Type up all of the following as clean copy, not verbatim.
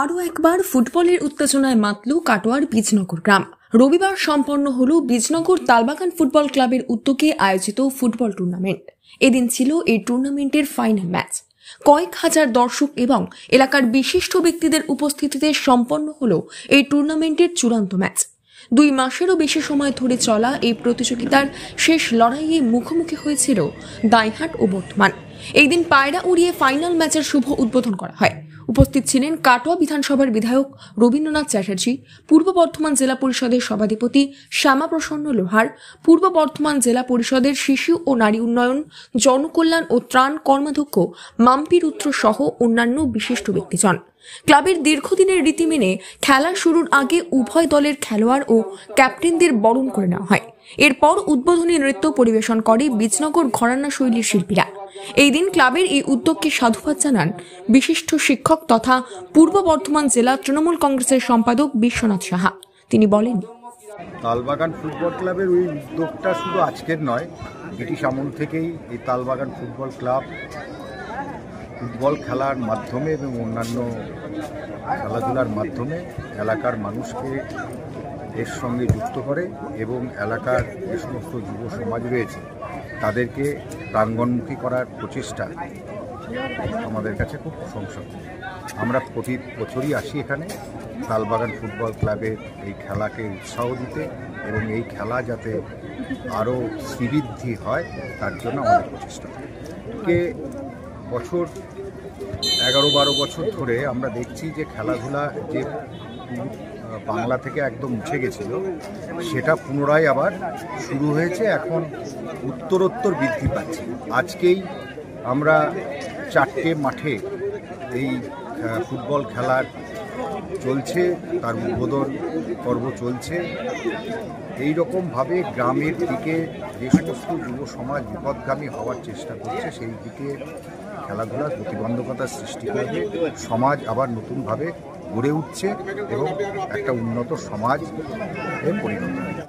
আরও একবার ফুটবলের উত্তেজনায় মাতল কাটোয়ার বীজনগর গ্রাম। রবিবার সম্পন্ন হল বীজনগর তালবাগান ফুটবল ক্লাবের উদ্যোগে আয়োজিত ফুটবল টুর্নামেন্ট। এদিন ছিল এই টুর্নামেন্টের ফাইনাল ম্যাচ। কয়েক হাজার দর্শক এবং এলাকার বিশিষ্ট ব্যক্তিদের উপস্থিতিতে সম্পন্ন হল এই টুর্নামেন্টের চূড়ান্ত ম্যাচ। 2 মাসেরও বেশি সময় ধরে চলা এই প্রতিযোগিতার শেষ লড়াইয়ে মুখোমুখি হয়েছিল দাইহাট ও বর্ধমান। এই দিন পায়রা উড়িয়ে ফাইনাল ম্যাচের শুভ উদ্বোধন করা হয়। উপস্থিত ছিলেন কাটোয়া বিধানসভার বিধায়ক রবীন্দ্রনাথ চ্যাটার্জি, পূর্ব বর্ধমান জেলা পরিষদের সভাধিপতি শ্যামাপ্রসন্ন লোহার, পূর্ব বর্ধমান জেলা পরিষদের শিশু ও নারী উন্নয়ন, জনকল্যাণ ও ত্রাণ কর্মাধ্যক্ষ মাম্পি রুদ্র সহ অন্যান্য বিশিষ্ট ব্যক্তিজন। ক্লাবের দীর্ঘদিনের রীতি মেনে খেলা শুরুর আগে উভয় দলের খেলোয়াড় ও ক্যাপ্টেনদের বরণ করে নেওয়া হয়। এরপর উদ্বোধনী নৃত্য পরিবেশন করে বীজনগর ঘরানা শৈলীর শিল্পীরা। এই দিন ক্লাবের এই উদ্যোগকে সাধুবাদ জানান বিশিষ্ট শিক্ষক তথা পূর্ব বর্ধমান জেলা তৃণমূল কংগ্রেসের সম্পাদক বিশ্বনাথ সাহা। তিনি বলেন, তালবাগান ফুটবল ক্লাবের ওই উদ্যোগটা শুধু আজকের নয়, ব্রিটিশ আমল থেকেই এই তালবাগান ফুটবল ক্লাব ফুটবল খেলার মাধ্যমে এবং অন্যান্য খেলাধুলার মাধ্যমে এলাকার মানুষকে এর সঙ্গে যুক্ত করে এবং এলাকার যে সমস্ত যুব সমাজ রয়েছে তাদেরকে প্রাঙ্গণমুখী করার প্রচেষ্টা আমাদের কাছে খুব প্রশংসনীয়। আমরা প্রতি বছরই আসি এখানে তালবাগান ফুটবল ক্লাবের এই খেলাকে উৎসাহ দিতে এবং এই খেলা যাতে আরও শ্রীবৃদ্ধি হয় তার জন্য আমাদের প্রচেষ্টা। বছর 11-12 বছর ধরে আমরা দেখছি যে খেলাধুলা যে বাংলা থেকে একদম মুছে গেছিল সেটা পুনরায় আবার শুরু হয়েছে, এখন উত্তরোত্তর বৃদ্ধি পাচ্ছে। আজকেই আমরা 4টে মাঠে এই ফুটবল খেলার চলছে, তার উদ্বোধন পর্ব চলছে। এই রকমভাবে গ্রামের দিকে যে সমস্ত যুব সমাজ বিপদগামী হওয়ার চেষ্টা করছে সেই দিকে খেলাধুলার প্রতিবন্ধকতার সৃষ্টি করবে। সমাজ আবার নতুনভাবে গড়ে উঠছে এবং একটা উন্নত সমাজ পরিণত হবে।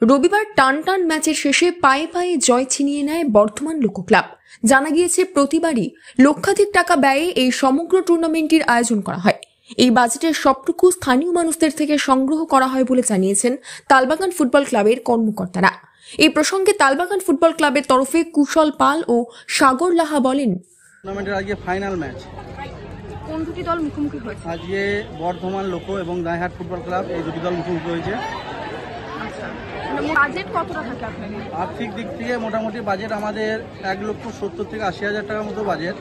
রবিবার টান ম্যাচের শেষে পায়ে পায়ে জয় ছিনিয়ে নেয় বর্ধমান লোক ক্লাব। জানা গিয়েছে প্রতিবারই লক্ষাধিক টাকা ব্যয়ে এই সমগ্র টুর্নামেন্টের আয়োজন করা হয়। এই বাজেটের সবটুকু স্থানীয় মানুষদের থেকে সংগ্রহ করা হয় বলে জানিয়েছেন তালবাগান ফুটবল ক্লাবের কর্মকর্তারা। এই প্রসঙ্গে তালবাগান ফুটবল ক্লাবের তরফে কুশল পাল ও সাগর লাহা বলেন, টুর্নামেন্টের আজকে ফাইনাল ম্যাচ। কোন দুটি দল মুখোমুখি হয়েছে? আজকে বর্ধমান লোক এবং দাইহাট ফুটবল ক্লাব এই দুটি দল মুখোমুখি হয়েছে। বাজেট কতটা থাকে আপনাদের? আর্থিক দিক থেকে মোটামুটি বাজেট আমাদের 1,70,000 থেকে 80,000 টাকার মতো বাজেট।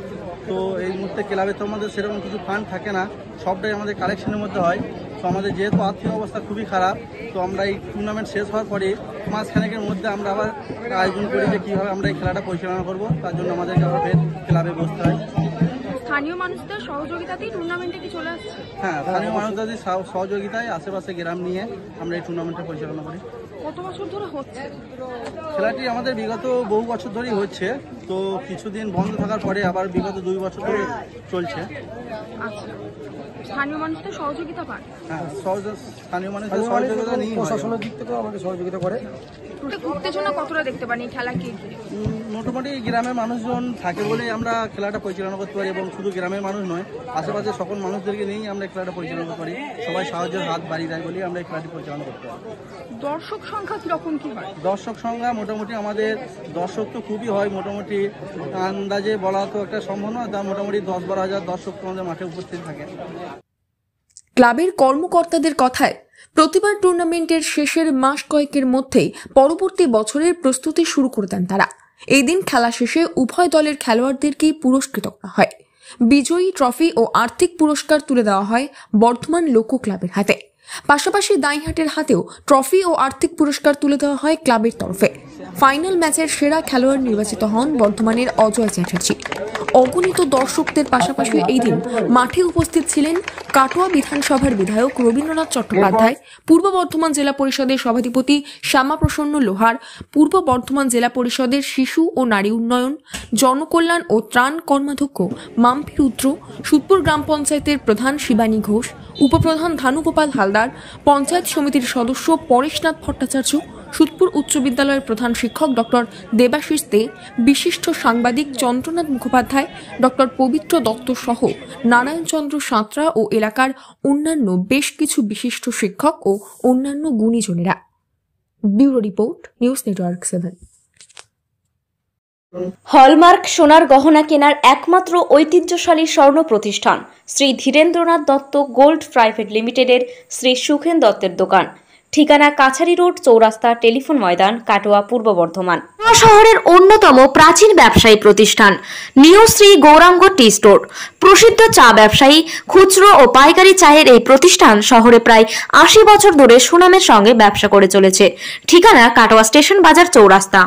তো এই মুহূর্তে ক্লাবে তো আমাদের সেরকম কিছু ফান্ড থাকে না, সবটাই আমাদের কালেকশনের মধ্যে হয়। তো আমাদের যেহেতু আর্থিক অবস্থা খুবই খারাপ, তো আমরা এই টুর্নামেন্ট শেষ হওয়ার পরে মাসখানেকের মধ্যে আমরা আবার আয়োজন করি যে কীভাবে আমরা এই খেলাটা পরিচালনা করব। তার জন্য আমাদেরকে আবার ক্লাবে বসতে হয়। স্থানীয় মানুষদের সহযোগিতাতেই টুর্নামেন্টে কি চলে আসছে? হ্যাঁ, স্থানীয় মানুষদের সহযোগিতায় আশেপাশে গ্রাম নিয়ে আমরা এই টুর্নামেন্টটা পরিচালনা করি। কত বছর ধরে হচ্ছে খেলাটি? আমাদের বিগত বহু বছর ধরেই হচ্ছে, তো কিছুদিন বন্ধ থাকার পরে আবার বিগত 2 বছর ধরে চলছে। আচ্ছা, স্থানীয় মানুষদের সহযোগিতা পান? হ্যাঁ, স্থানীয় মানুষদের সহযোগিতা নিয়ে প্রশাসনের দিক থেকেও আমাদের সহযোগিতা করে। উত্তেজনা কতটা দেখতে পান এই খেলাকে? মোটামুটি গ্রামের মানুষজন থাকে বলেই আমরা খেলাটা পরিচালনা করতে পারি এবং শুধু গ্রামের মানুষ নয়, আশেপাশে সকল মানুষদেরকে নিয়েই আমরা খেলাটা পরিচালনা করতে পারি। সবাই সাহায্যের হাত বাড়িয়ে দেয় বলেই আমরা এই খেলাটি পরিচালনা করতে পারি। দর্শক সংখ্যা কিরকম কি হয়? দর্শক সংখ্যা মোটামুটি আমাদের দর্শক তো খুবই হয়, মোটামুটি আন্দাজে বলা তো একটা সম্ভব নয়, তার মোটামুটি 10-12 হাজার দর্শক আমাদের মাঠে উপস্থিত থাকে। ক্লাবের কর্মকর্তাদের কথায় প্রতিবার টুর্নামেন্টের শেষের মাস কয়েকের মধ্যেই পরবর্তী বছরের প্রস্তুতি শুরু করে দেন তারা। এই দিন খেলা শেষে উভয় দলের খেলোয়াড়দেরকেই পুরস্কৃত করা হয়। বিজয়ী ট্রফি ও আর্থিক পুরস্কার তুলে দেওয়া হয় বর্ধমান লোক ক্লাবের হাতে। পাশাপাশি দাইহাটের হাতেও ট্রফি ও আর্থিক পুরস্কার তুলে দেওয়া হয় ক্লাবের তরফে। ফাইনাল ম্যাচের সেরা খেলোয়াড় নির্বাচিত হন বর্ধমানের অজয় চ্যাটার্জি। অগণিত দর্শকদের পাশাপাশি এই দিন মাঠে উপস্থিত ছিলেন কাটোয়া বিধানসভার বিধায়ক রবীন্দ্রনাথ চট্টোপাধ্যায়, পূর্ব বর্ধমান জেলা পরিষদের সভাধিপতি শ্যামাপ্রসন্ন লোহার, পূর্ব বর্ধমান জেলা পরিষদের শিশু ও নারী উন্নয়ন, জনকল্যাণ ও ত্রাণ কর্মাধ্যক্ষ মাম্পি রুদ্র, সুদপুর গ্রাম পঞ্চায়েতের প্রধান শিবানী ঘোষ, উপপ্রধান ধানুগোপাল হালদার, পঞ্চায়েত সমিতির সদস্য পরেশনাথ ভট্টাচার্য, সুতপুর উচ্চ বিদ্যালয়ের প্রধান শিক্ষক ডক্টর দেবাশিস দে, বিশিষ্ট সাংবাদিক চন্দ্রনাথ মুখোপাধ্যায়, ডক্টর পবিত্র দত্ত সহ নারায়ণচন্দ্র সাঁতরা ও এলাকার অন্যান্য বেশ কিছু বিশিষ্ট শিক্ষক ও অন্যান্য গুণীজনেরা। Bureau report, news network 7। Hallmark সোনার গহনা কেনার একমাত্র ঐতিহ্যশালী স্বর্ণ প্রতিষ্ঠান শ্রী ধীরেন্দ্রনাথ দত্ত গোল্ড প্রাইভেট লিমিটেডের শ্রী সুখেন দত্তের দোকান। ঠিকানা কাছারি রোড, চৌরাস্তা, টেলিফোন ময়দান, কাটোয়া, পূর্ব বর্ধমান। শহরের অন্যতম প্রাচীন ব্যবসায়ী প্রতিষ্ঠান new Shri Gauranga tea store. প্রসিদ্ধ চা ব্যবসায়ী, খুচরো ও পাইকারি চায়ের এই প্রতিষ্ঠান শহরে প্রায় 80 বছর ধরে সুনামের সঙ্গে ব্যবসা করে চলেছে। ঠিকানা কাটোয়া স্টেশন বাজার, চৌরাস্তা।